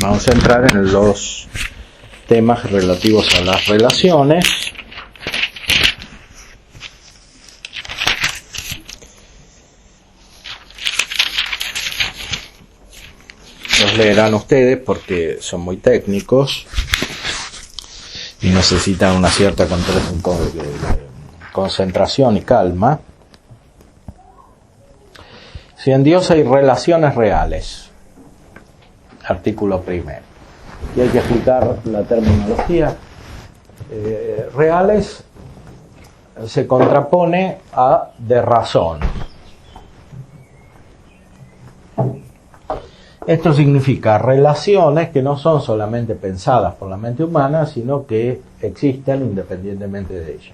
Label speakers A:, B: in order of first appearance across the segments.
A: Vamos a entrar en los temas relativos a las relaciones. Los leerán ustedes porque son muy técnicos y necesitan una cierta concentración y calma. Si en Dios hay relaciones reales, artículo primero, y hay que explicar la terminología. Reales se contrapone a de razón. Esto significa relaciones que no son solamente pensadas por la mente humana, sino que existen independientemente de ella.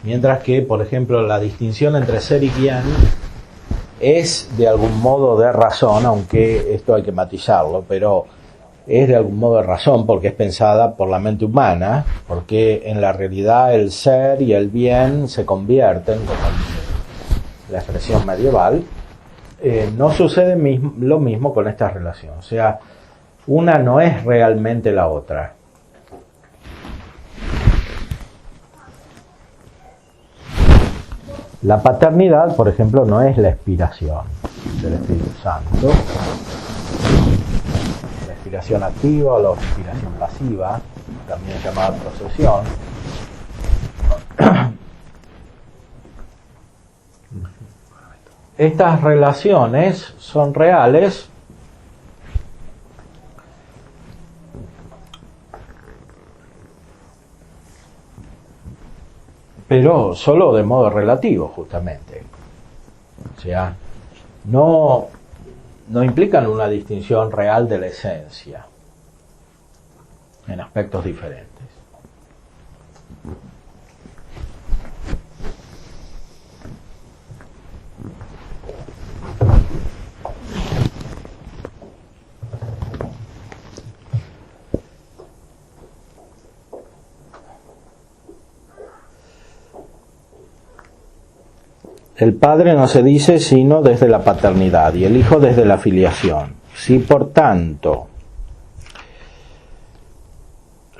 A: Mientras que, por ejemplo, la distinción entre ser y bien es de algún modo de razón, aunque esto hay que matizarlo, pero es de algún modo de razón porque es pensada por la mente humana, porque en la realidad el ser y el bien se convierten, como la expresión medieval. No sucede lo mismo con esta relación, o sea, una no es realmente la otra. La paternidad, por ejemplo, no es la expiración del Espíritu Santo, la expiración activa o la expiración pasiva, también llamada procesión. Estas relaciones son reales pero solo de modo relativo, justamente. O sea, no implican una distinción real de la esencia en aspectos diferentes. El Padre no se dice sino desde la paternidad y el Hijo desde la filiación. Si por tanto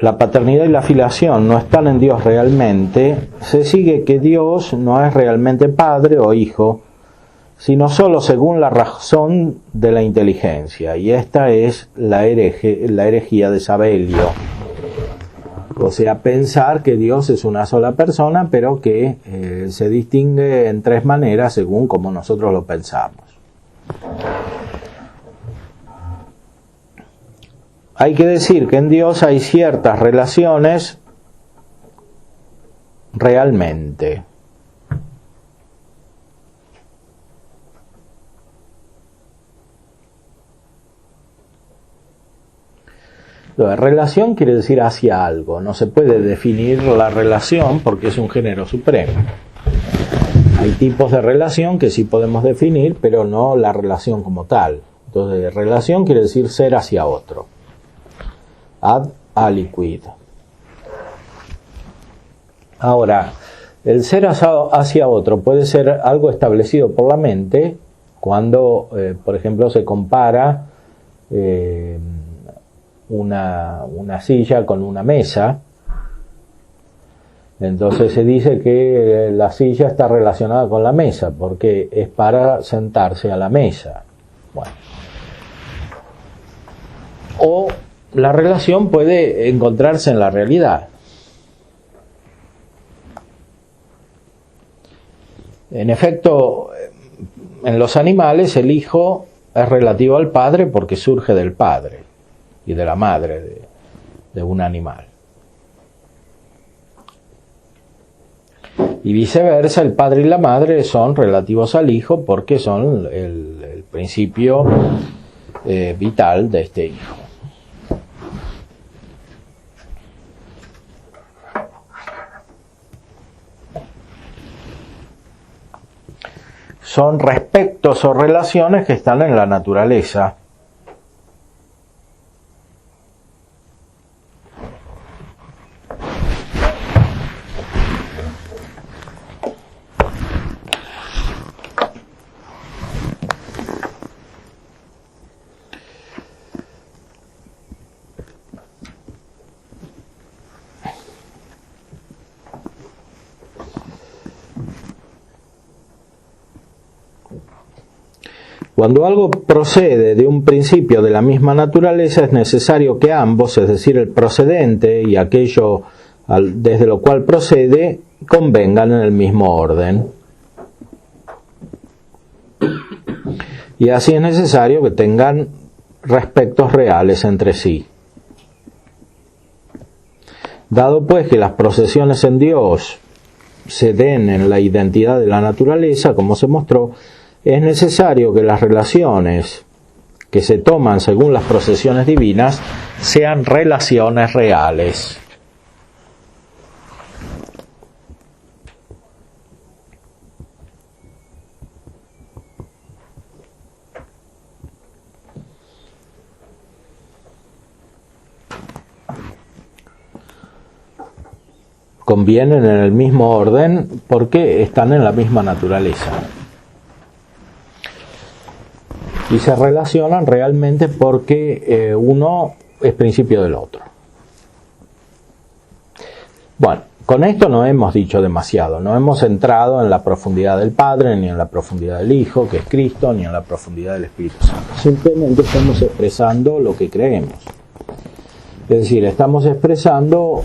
A: la paternidad y la filiación no están en Dios realmente, se sigue que Dios no es realmente Padre o Hijo, sino solo según la razón de la inteligencia, y esta es la herejía de Sabelio. O sea, pensar que Dios es una sola persona, pero que se distingue en tres maneras según como nosotros lo pensamos. Hay que decir que en Dios hay ciertas relaciones realmente. La relación quiere decir hacia algo. No se puede definir la relación porque es un género supremo. Hay tipos de relación que sí podemos definir, pero no la relación como tal. Entonces, relación quiere decir ser hacia otro. Ad aliquid. Ahora, el ser hacia otro puede ser algo establecido por la mente cuando, por ejemplo, se compara una silla con una mesa. Entonces se dice que la silla está relacionada con la mesa porque es para sentarse a la mesa. Bueno. O la relación puede encontrarse en la realidad. En efecto, en los animales el hijo es relativo al padre porque surge del padre y de la madre de un animal. Y viceversa, el padre y la madre son relativos al hijo porque son el principio vital de este hijo. Son respectos o relaciones que están en la naturaleza. Cuando algo procede de un principio de la misma naturaleza, es necesario que ambos, es decir, el procedente y aquello desde lo cual procede, convengan en el mismo orden. Y así es necesario que tengan respectos reales entre sí. Dado pues que las procesiones en Dios se den en la identidad de la naturaleza, como se mostró, es necesario que las relaciones que se toman según las procesiones divinas sean relaciones reales. Convienen en el mismo orden porque están en la misma naturaleza. Y se relacionan realmente porque uno es principio del otro. Bueno, con esto no hemos dicho demasiado, no hemos entrado en la profundidad del Padre, ni en la profundidad del Hijo, que es Cristo, ni en la profundidad del Espíritu Santo. Simplemente estamos expresando lo que creemos. Es decir, estamos expresando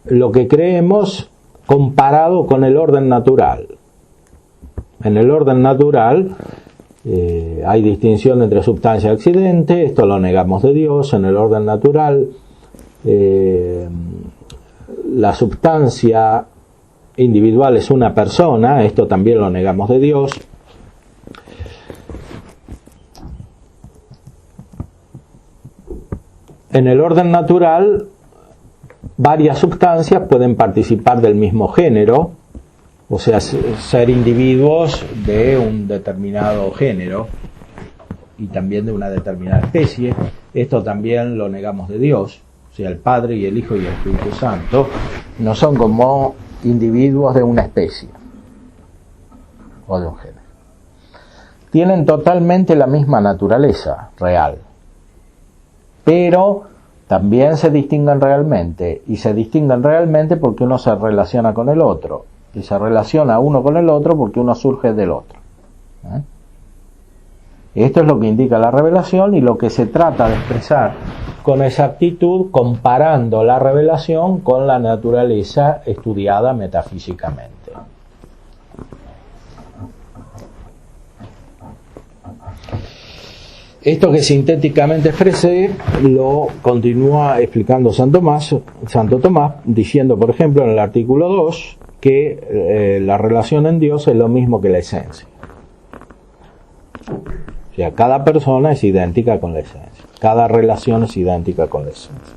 A: lo que creemos comparado con el orden natural. En el orden natural hay distinción entre sustancia y accidente, esto lo negamos de Dios. En el orden natural la sustancia individual es una persona, esto también lo negamos de Dios. En el orden natural, varias sustancias pueden participar del mismo género, o sea, ser individuos de un determinado género y también de una determinada especie. Esto también lo negamos de Dios. O sea, el Padre y el Hijo y el Espíritu Santo no son como individuos de una especie o de un género. Tienen totalmente la misma naturaleza real, pero también se distinguen realmente, y se distinguen realmente porque uno se relaciona con el otro, y se relaciona uno con el otro porque uno surge del otro. Esto es lo que indica la revelación y lo que se trata de expresar con exactitud, comparando la revelación con la naturaleza estudiada metafísicamente. Esto que sintéticamente expresé lo continúa explicando Santo Tomás, diciendo, por ejemplo, en el artículo 2, que la relación en Dios es lo mismo que la esencia. O sea, cada persona es idéntica con la esencia. Cada relación es idéntica con la esencia.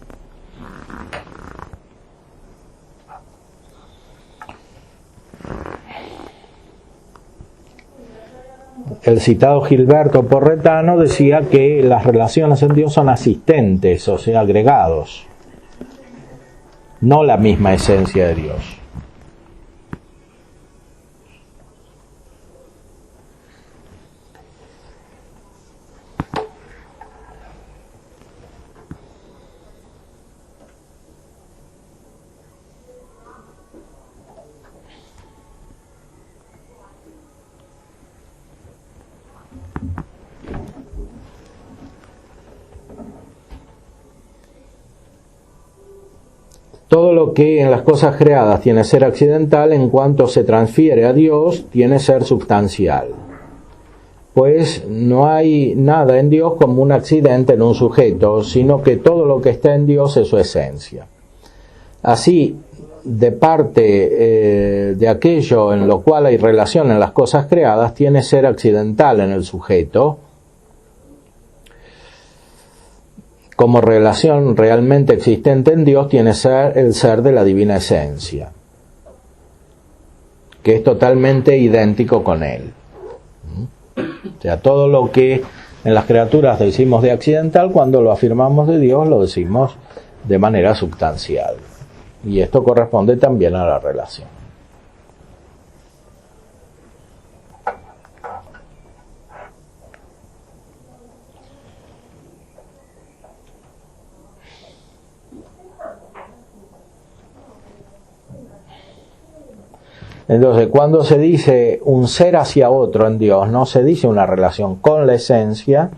A: El citado Gilberto Porretano decía que las relaciones en Dios son asistentes, o sea, agregados, no la misma esencia de Dios. Todo lo que en las cosas creadas tiene ser accidental, en cuanto se transfiere a Dios, tiene ser sustancial. Pues no hay nada en Dios como un accidente en un sujeto, sino que todo lo que está en Dios es su esencia. Así, de parte de aquello en lo cual hay relación en las cosas creadas, tiene ser accidental en el sujeto, como relación realmente existente en Dios tiene ser el ser de la divina esencia, que es totalmente idéntico con Él. O sea, todo lo que en las criaturas decimos de accidental, cuando lo afirmamos de Dios, lo decimos de manera sustancial. Y esto corresponde también a la relación. Entonces, cuando se dice un ser hacia otro en Dios, no se dice una relación con la esencia,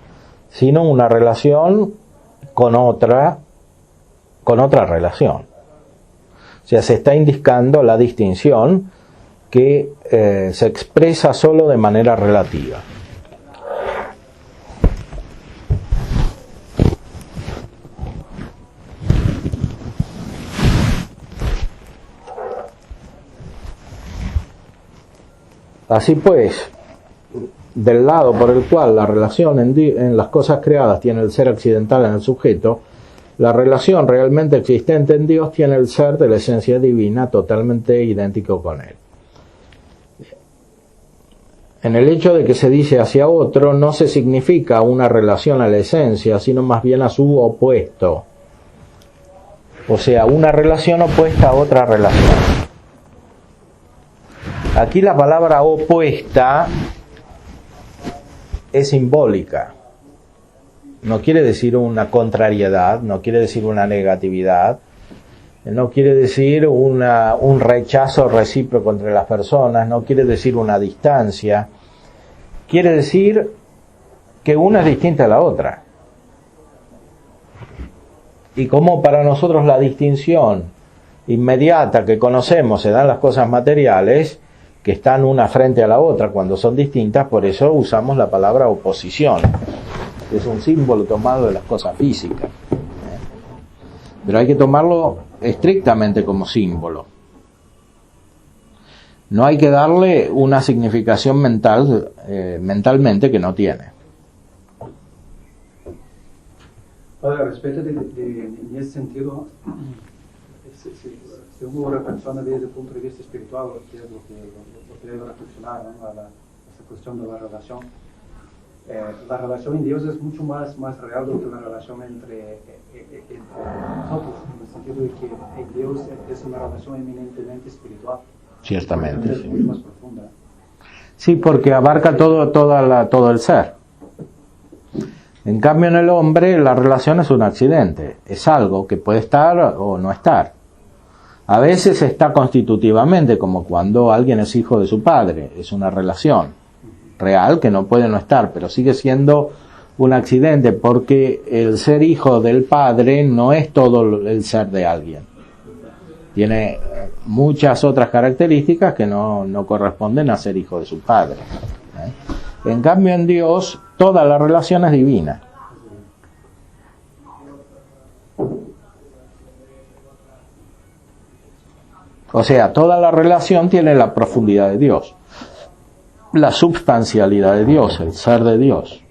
A: sino una relación con otra relación. O sea, se está indicando la distinción que se expresa solo de manera relativa. Así pues, del lado por el cual la relación en las cosas creadas tiene el ser accidental en el sujeto, la relación realmente existente en Dios tiene el ser de la esencia divina totalmente idéntico con él. En el hecho de que se dice hacia otro, no se significa una relación a la esencia, sino más bien a su opuesto. O sea, una relación opuesta a otra relación. Aquí la palabra opuesta es simbólica. No quiere decir una contrariedad, no quiere decir una negatividad, no quiere decir un rechazo recíproco entre las personas, no quiere decir una distancia. Quiere decir que una es distinta a la otra. Y como para nosotros la distinción inmediata que conocemos se da en las cosas materiales, que están una frente a la otra cuando son distintas, por eso usamos la palabra oposición. Es un símbolo tomado de las cosas físicas. Pero hay que tomarlo estrictamente como símbolo. No hay que darle una significación mentalmente que no tiene.
B: Padre, respecto en ese sentido, si uno reflexiona desde el punto de vista espiritual, que es lo que debe reflexionar, ¿no? Esa cuestión de la relación en Dios es mucho más real do que la relación entre nosotros, en el sentido de que en Dios es una relación eminentemente espiritual.
A: Ciertamente,
B: es
A: sí.
B: mucho más profunda.
A: Sí, porque abarca todo el ser. En cambio, en el hombre la relación es un accidente, es algo que puede estar o no estar. A veces está constitutivamente, como cuando alguien es hijo de su padre, es una relación real que no puede no estar, pero sigue siendo un accidente porque el ser hijo del padre no es todo el ser de alguien. Tiene muchas otras características que no corresponden a ser hijo de su padre. En cambio, en Dios, toda la relación es divina. O sea, toda la relación tiene la profundidad de Dios, la substancialidad de Dios, el ser de Dios.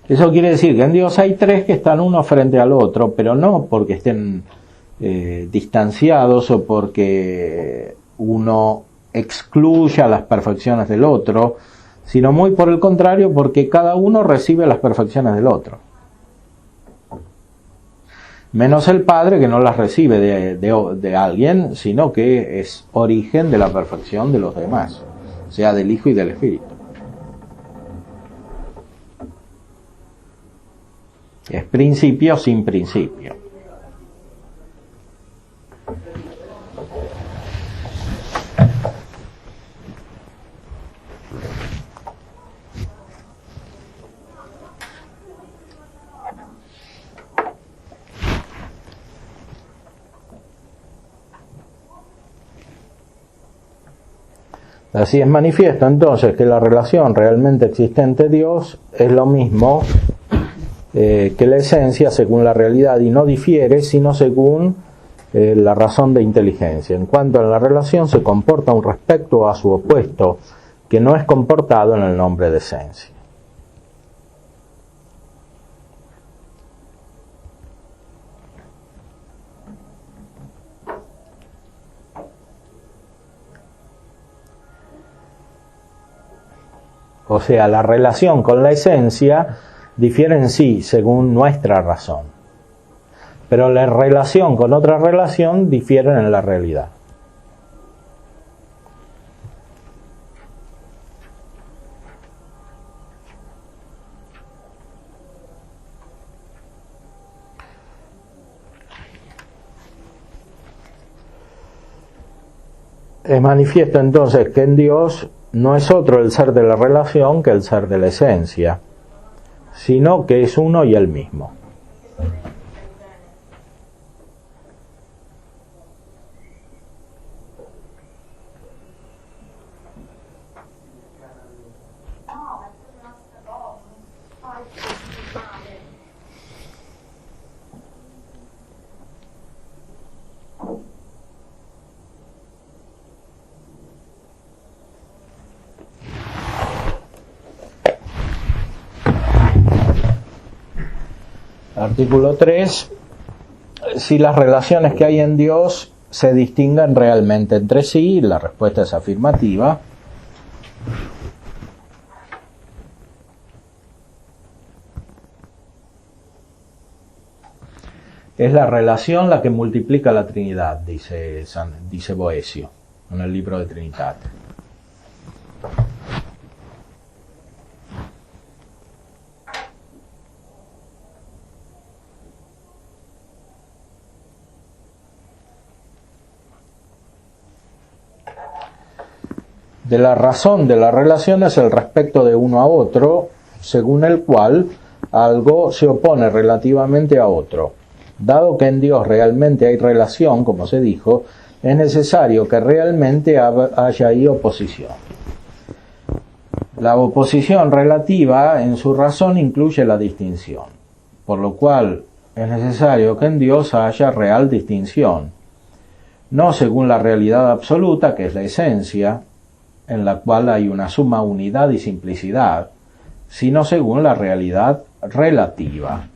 A: Eso quiere decir que en Dios hay tres que están uno frente al otro, pero no porque estén distanciados o porque uno excluya las perfecciones del otro, sino muy por el contrario, porque cada uno recibe las perfecciones del otro. Menos el Padre, que no las recibe de alguien, sino que es origen de la perfección de los demás, o sea, del Hijo y del Espíritu. Es principio sin principio. Así es manifiesto entonces que la relación realmente existente de Dios es lo mismo que la esencia según la realidad y no difiere sino según la razón de inteligencia. En cuanto a la relación se comporta un respecto a su opuesto que no es comportado en el nombre de esencia. O sea, la relación con la esencia difiere en sí, según nuestra razón. Pero la relación con otra relación difiere en la realidad. Es manifiesto entonces que en Dios no es otro el ser de la relación que el ser de la esencia, sino que es uno y el mismo. Artículo 3. Si las relaciones que hay en Dios se distinguen realmente entre sí, la respuesta es afirmativa. Es la relación la que multiplica la Trinidad, dice Boecio en el libro de Trinitate. De la razón de la relación es el respecto de uno a otro, según el cual algo se opone relativamente a otro. Dado que en Dios realmente hay relación, como se dijo, es necesario que realmente haya ahí oposición. La oposición relativa en su razón incluye la distinción, por lo cual es necesario que en Dios haya real distinción, no según la realidad absoluta, que es la esencia, en la cual hay una suma unidad y simplicidad, sino según la realidad relativa.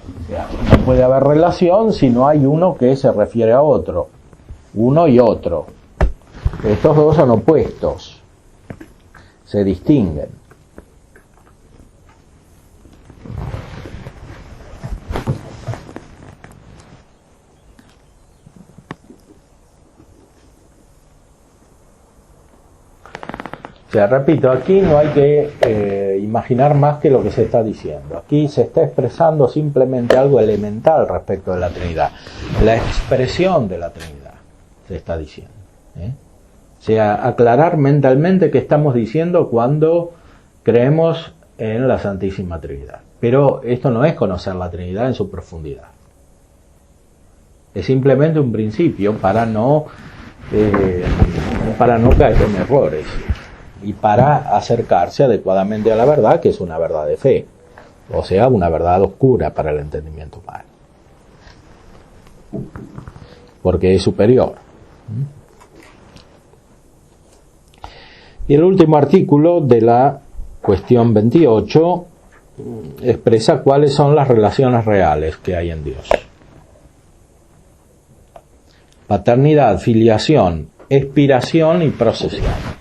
A: O sea, no puede haber relación si no hay uno que se refiere a otro, uno y otro. Estos dos son opuestos, se distinguen. O sea, repito, aquí no hay que imaginar más que lo que se está diciendo. Aquí se está expresando simplemente algo elemental respecto de la Trinidad. La expresión de la Trinidad se está diciendo. O sea, aclarar mentalmente qué estamos diciendo cuando creemos en la Santísima Trinidad. Pero esto no es conocer la Trinidad en su profundidad. Es simplemente un principio para no caer en errores y para acercarse adecuadamente a la verdad, que es una verdad de fe, o sea, una verdad oscura para el entendimiento humano, porque es superior. Y el último artículo de la cuestión 28 expresa cuáles son las relaciones reales que hay en Dios. Paternidad, filiación, expiración y procesión.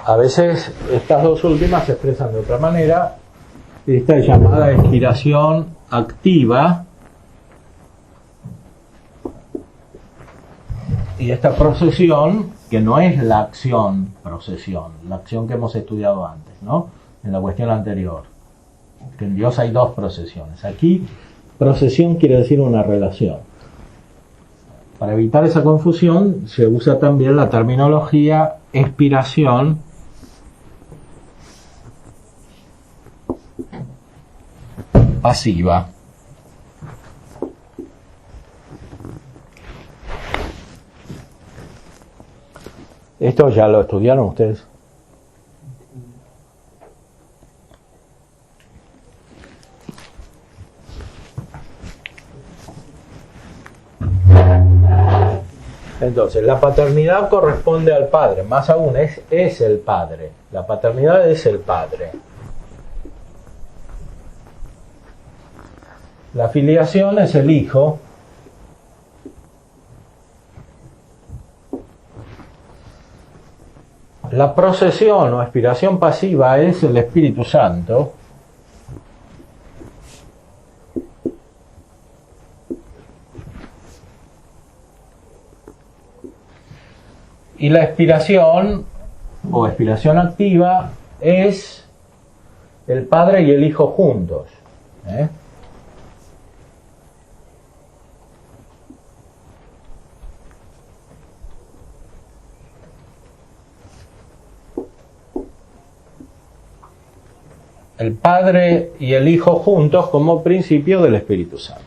A: A veces estas dos últimas se expresan de otra manera. Esta es llamada expiración activa y esta procesión, que no es la acción procesión, la acción que hemos estudiado antes, ¿no? En la cuestión anterior, que en Dios hay dos procesiones. Aquí procesión quiere decir una relación. Para evitar esa confusión se usa también la terminología expiración pasiva. ¿Esto ya lo estudiaron ustedes? Entonces, la paternidad corresponde al Padre, más aún, es el Padre. La paternidad es el Padre. La filiación es el Hijo. La procesión o aspiración pasiva es el Espíritu Santo. Y la expiración o expiración activa es el Padre y el Hijo juntos. El Padre y el Hijo juntos como principio del Espíritu Santo.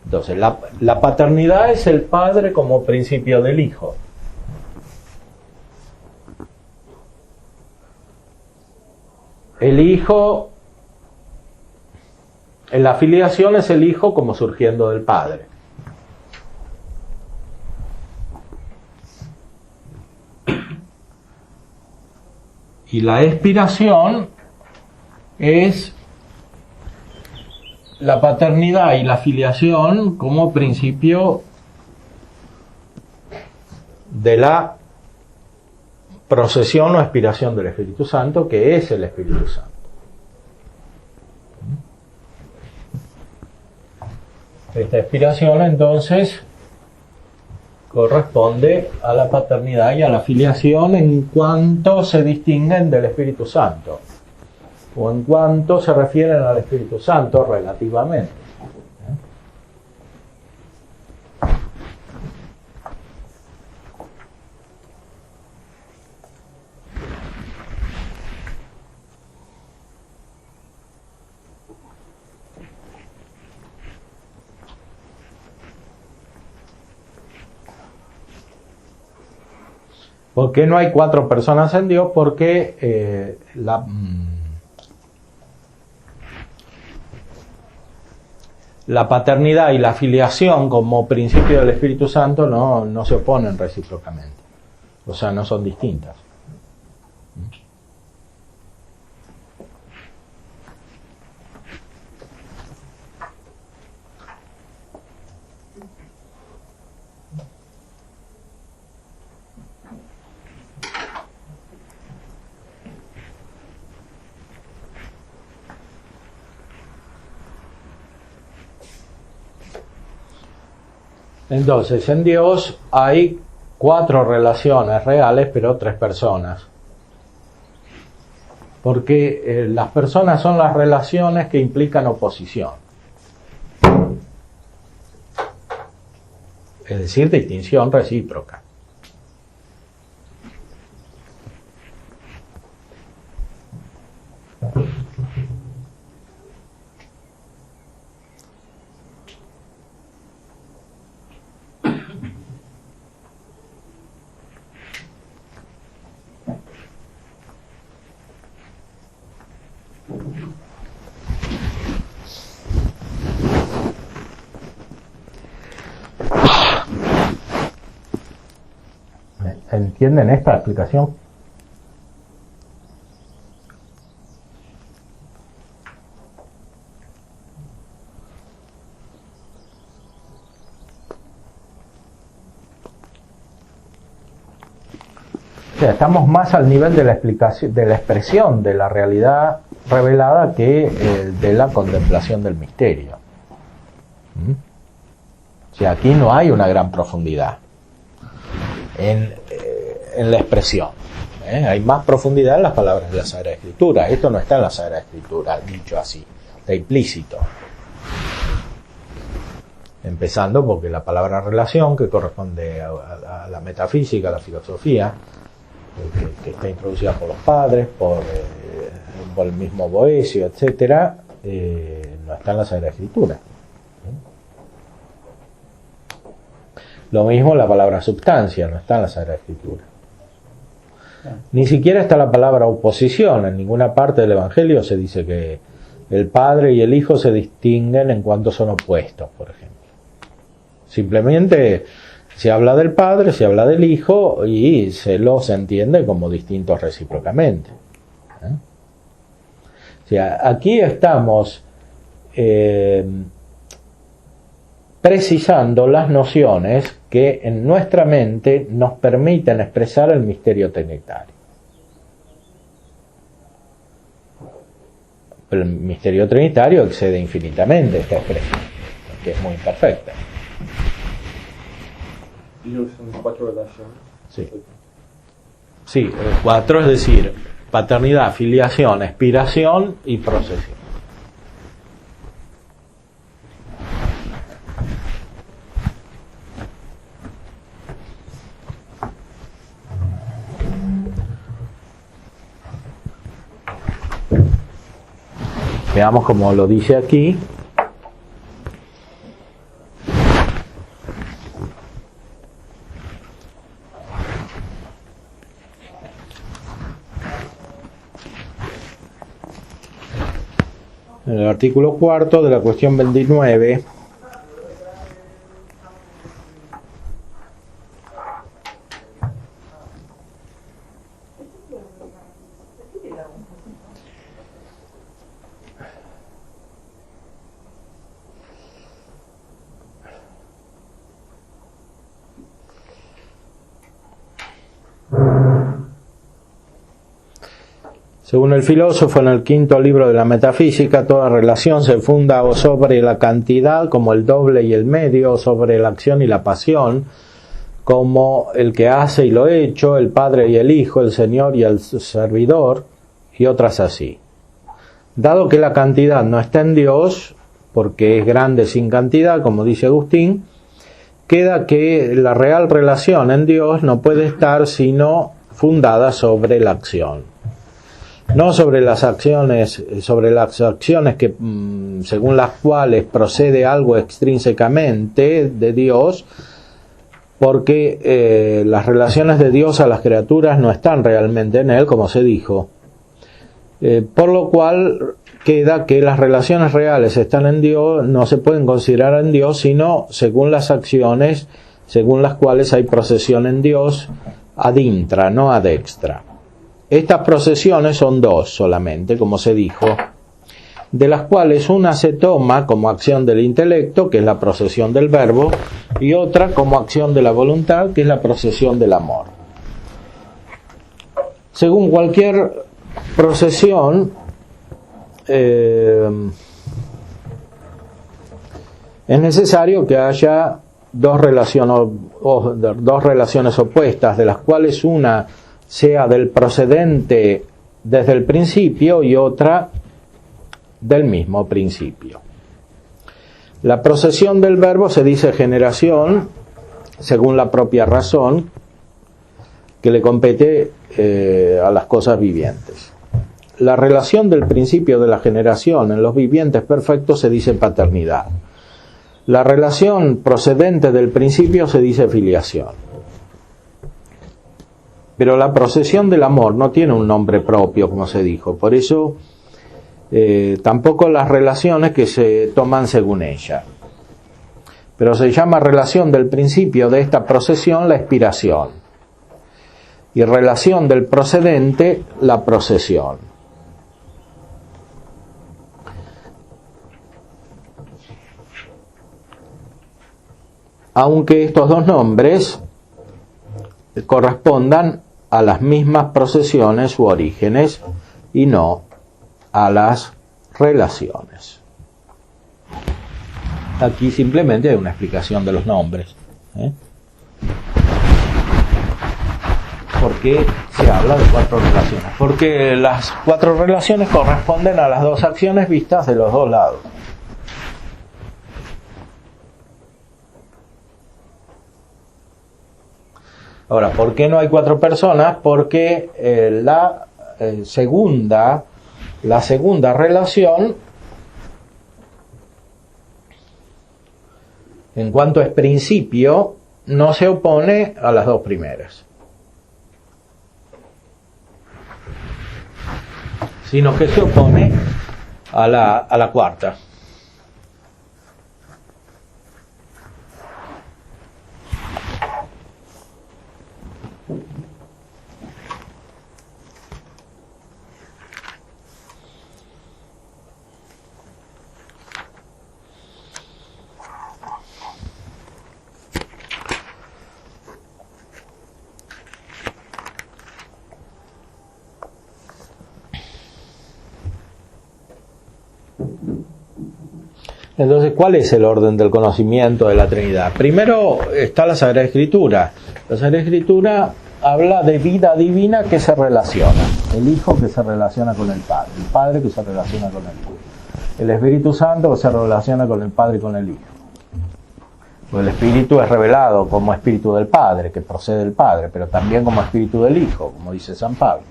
A: Entonces, la paternidad es el Padre como principio del Hijo. El Hijo, en la filiación es el Hijo como surgiendo del Padre. Y la expiración es la paternidad y la filiación como principio de la procesión o expiración del Espíritu Santo, que es el Espíritu Santo. Esta expiración entonces corresponde a la paternidad y a la filiación en cuanto se distinguen del Espíritu Santo, o en cuanto se refieren al Espíritu Santo relativamente. ¿Por qué no hay 4 personas en Dios? Porque la paternidad y la filiación como principio del Espíritu Santo no se oponen recíprocamente. O sea, no son distintas. Entonces, en Dios hay 4 relaciones reales, pero 3 personas. Porque las personas son las relaciones que implican oposición. Es decir, distinción recíproca. ¿Entienden esta explicación? O sea, estamos más al nivel de la explicación, de la expresión de la realidad revelada que de la contemplación del misterio. O sea, aquí no hay una gran profundidad en la expresión. Hay más profundidad en las palabras de la Sagrada Escritura. Esto no está en la Sagrada Escritura, dicho así, está implícito. Empezando porque la palabra relación, que corresponde a la metafísica, a la filosofía, que está introducida por los padres, por el mismo Boecio, etcétera, no está en la Sagrada Escritura. Lo mismo la palabra substancia, no está en la Sagrada Escritura. Ni siquiera está la palabra oposición. En ninguna parte del Evangelio se dice que el Padre y el Hijo se distinguen en cuanto son opuestos, por ejemplo. Simplemente Se habla del Padre, se habla del Hijo y se los entiende como distintos recíprocamente. O sea, aquí estamos precisando las nociones que en nuestra mente nos permiten expresar el misterio trinitario. El misterio trinitario excede infinitamente esta expresión, que es muy imperfecta.
C: Y son 4 relaciones.
A: Sí, 4, es decir, paternidad, filiación, expiración y procesión. Veamos cómo lo dice aquí. En el artículo 4 de la cuestión 29. Según el filósofo, en el quinto libro de la Metafísica, toda relación se funda o sobre la cantidad, como el doble y el medio, o sobre la acción y la pasión, como el que hace y lo hecho, el Padre y el Hijo, el Señor y el servidor, y otras así. Dado que la cantidad no está en Dios, porque es grande sin cantidad, como dice Agustín, queda que la real relación en Dios no puede estar sino fundada sobre la acción. No sobre las acciones que según las cuales procede algo extrínsecamente de Dios, porque las relaciones de Dios a las criaturas no están realmente en Él, como se dijo. Por lo cual queda que las relaciones reales están en Dios, no se pueden considerar en Dios, sino según las acciones, según las cuales hay procesión en Dios ad intra, no ad extra. Estas procesiones son 2 solamente, como se dijo, de las cuales una se toma como acción del intelecto, que es la procesión del verbo, y otra como acción de la voluntad, que es la procesión del amor. Según cualquier procesión, es necesario que haya dos relaciones opuestas, de las cuales una sea del procedente desde el principio y otra del mismo principio. La procesión del verbo se dice generación, según la propia razón que le compete a las cosas vivientes. La relación del principio de la generación en los vivientes perfectos se dice paternidad. La relación procedente del principio se dice filiación. Pero la procesión del amor no tiene un nombre propio, como se dijo. Por eso tampoco las relaciones que se toman según ella. Pero se llama relación del principio de esta procesión la expiración. Y relación del procedente la procesión. Aunque estos dos nombres correspondan a las mismas procesiones u orígenes y no a las relaciones. Aquí simplemente hay una explicación de los nombres. ¿Por qué se habla de 4 relaciones? Porque las 4 relaciones corresponden a las 2 acciones vistas de los 2 lados. Ahora, ¿por qué no hay 4 personas? Porque la segunda relación, en cuanto es principio, no se opone a las 2 primeras, sino que se opone a la cuarta. Entonces, ¿cuál es el orden del conocimiento de la Trinidad? Primero está la Sagrada Escritura. La Sagrada Escritura habla de vida divina que se relaciona. El Hijo que se relaciona con el Padre que se relaciona con el Hijo, el Espíritu Santo que se relaciona con el Padre y con el Hijo. Pues el Espíritu es revelado como Espíritu del Padre, que procede del Padre, pero también como Espíritu del Hijo, como dice San Pablo.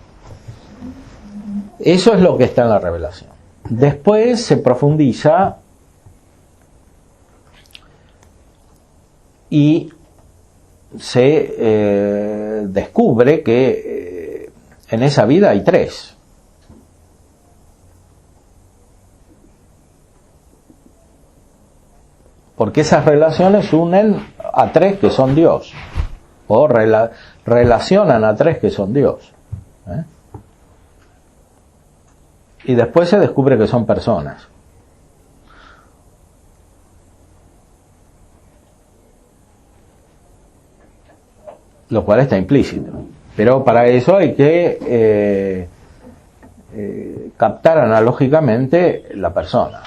A: Eso es lo que está en la revelación. Después se profundiza y se descubre que en esa vida hay tres. Porque esas relaciones unen a tres que son Dios, o relacionan a tres que son Dios. Y después se descubre que son personas. Lo cual está implícito. Pero para eso hay que captar analógicamente la persona.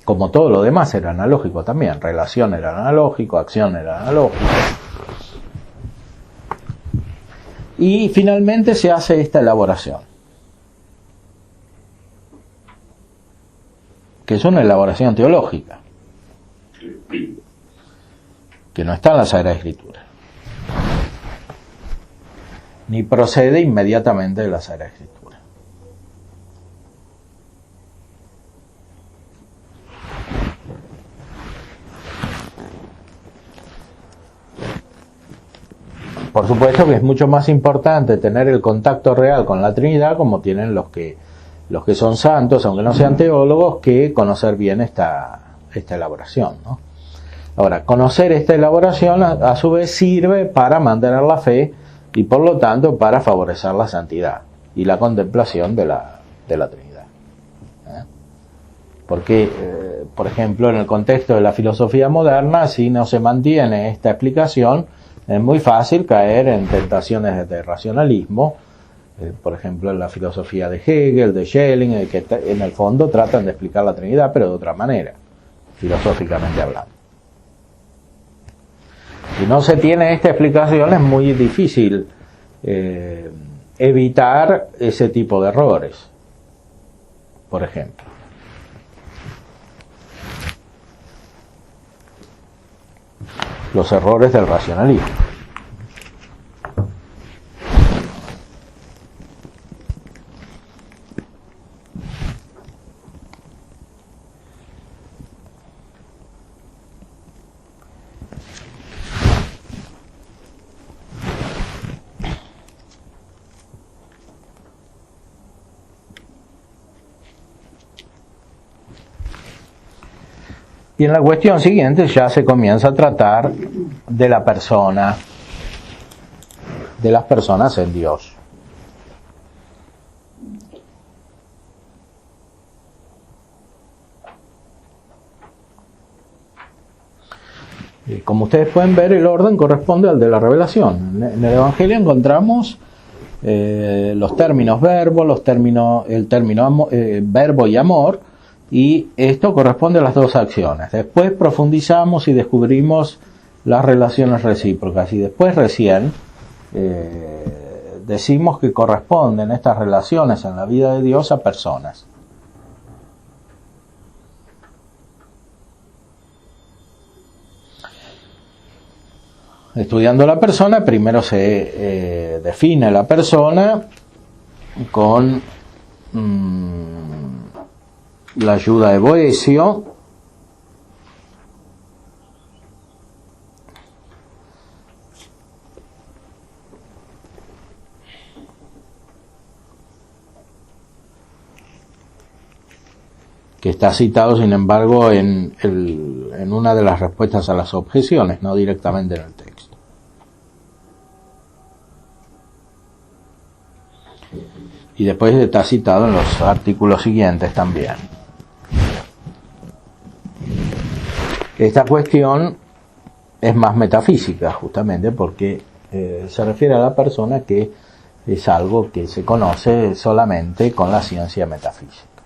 A: Como todo lo demás era analógico también. Relación era analógico, acción era analógico. Y finalmente se hace esta elaboración, que es una elaboración teológica, que no está en la Sagrada Escritura, ni procede inmediatamente de la Sagrada Escritura. Por supuesto que es mucho más importante tener el contacto real con la Trinidad, como tienen los que son santos, aunque no sean teólogos, que conocer bien esta elaboración, ¿no? Ahora, conocer esta elaboración a su vez sirve para mantener la fe y por lo tanto para favorecer la santidad y la contemplación de la Trinidad. Porque, por ejemplo, en el contexto de la filosofía moderna, si no se mantiene esta explicación, es muy fácil caer en tentaciones de racionalismo, por ejemplo en la filosofía de Hegel, de Schelling, que en el fondo tratan de explicar la Trinidad, pero de otra manera, filosóficamente hablando. Si no se tiene esta explicación es muy difícil evitar ese tipo de errores, por ejemplo. Los errores del racionalismo. Y en la cuestión siguiente ya se comienza a tratar de la persona, de las personas en Dios. Y como ustedes pueden ver, el orden corresponde al de la revelación. En el Evangelio encontramos los términos verbo, el término verbo y amor, y esto corresponde a las dos acciones. Después profundizamos y descubrimos las relaciones recíprocas, y después recién decimos que corresponden estas relaciones en la vida de Dios a personas. Estudiando la persona, primero se define la persona con la ayuda de Boecio, que está citado sin embargo en una de las respuestas a las objeciones, no directamente en el texto. Y después está citado en los artículos siguientes también. Esta cuestión es más metafísica, justamente porque se refiere a la persona que es algo que se conoce solamente con la ciencia metafísica.